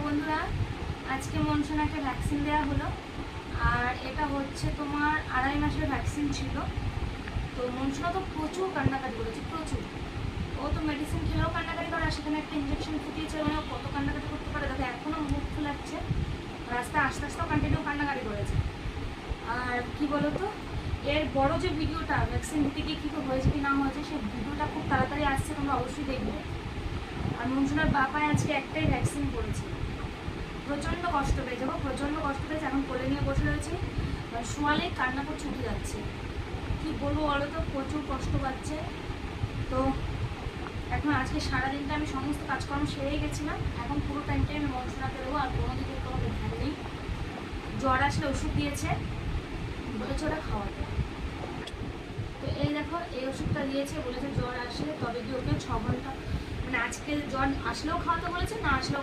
বন্ধুরা, আজকে মনসোনাকে ভ্যাকসিন দেওয়া হলো। আর এটা হচ্ছে তোমার 2.5 মাসের ভ্যাকসিন ছিল। তো মনসোনা তো প্রচুর কান্নাকাটি করেছে, প্রচুর। ও তো মেডিসিন খেলেও কান্নাকাটি করে, আর সেখানে একটা ইঞ্জেকশন ফুটিয়েছে, মানে কত কান্নাকাটি করতে পারে। দেখো এখনও মুখ ফুলাচ্ছে, রাস্তায় আস্তে আস্তেও কন্টিনিউ কান্নাকাটি করেছে। আর কি বলতো, এর বড় যে ভিডিওটা ভ্যাকসিন দিতে গিয়ে কী হয়েছে কি না হয়েছে, সেই ভিডিওটা খুব তাড়াতাড়ি আসছে, তোমরা অবশ্যই দেখবে। আর মনসোনার বাবাই আজকে একটাই ভ্যাকসিন করেছে। প্রচণ্ড কষ্ট পেয়েছে, প্রচণ্ড কষ্ট পেয়েছে। এখন কোলে নিয়ে বসে রয়েছে, শোয়ালে কান্না করে ছুটে যাচ্ছে। কি বলবো বলো তো, প্রচুর কষ্ট পাচ্ছে। তো এখন আজকে সারাদিনটা আমি সমস্ত কাজকর্ম সেরেই গেছিলাম। এখন পুরো টাইমটাই আমি মনসোনাকে দেবো, আর কোনো দিকে কোনো ধ্যান নেই। জ্বর আসলে ওষুধ দিয়েছে, বলেছে ওটা খাওয়াতে। তো এই দেখো, এই ওষুধটা দিয়েছে, বলেছে জ্বর আসলে তবে কি ওকে 6 ঘন্টা, মানে আজকে জ্বর আসলেও খাওয়াতে বলেছে, না আসলেও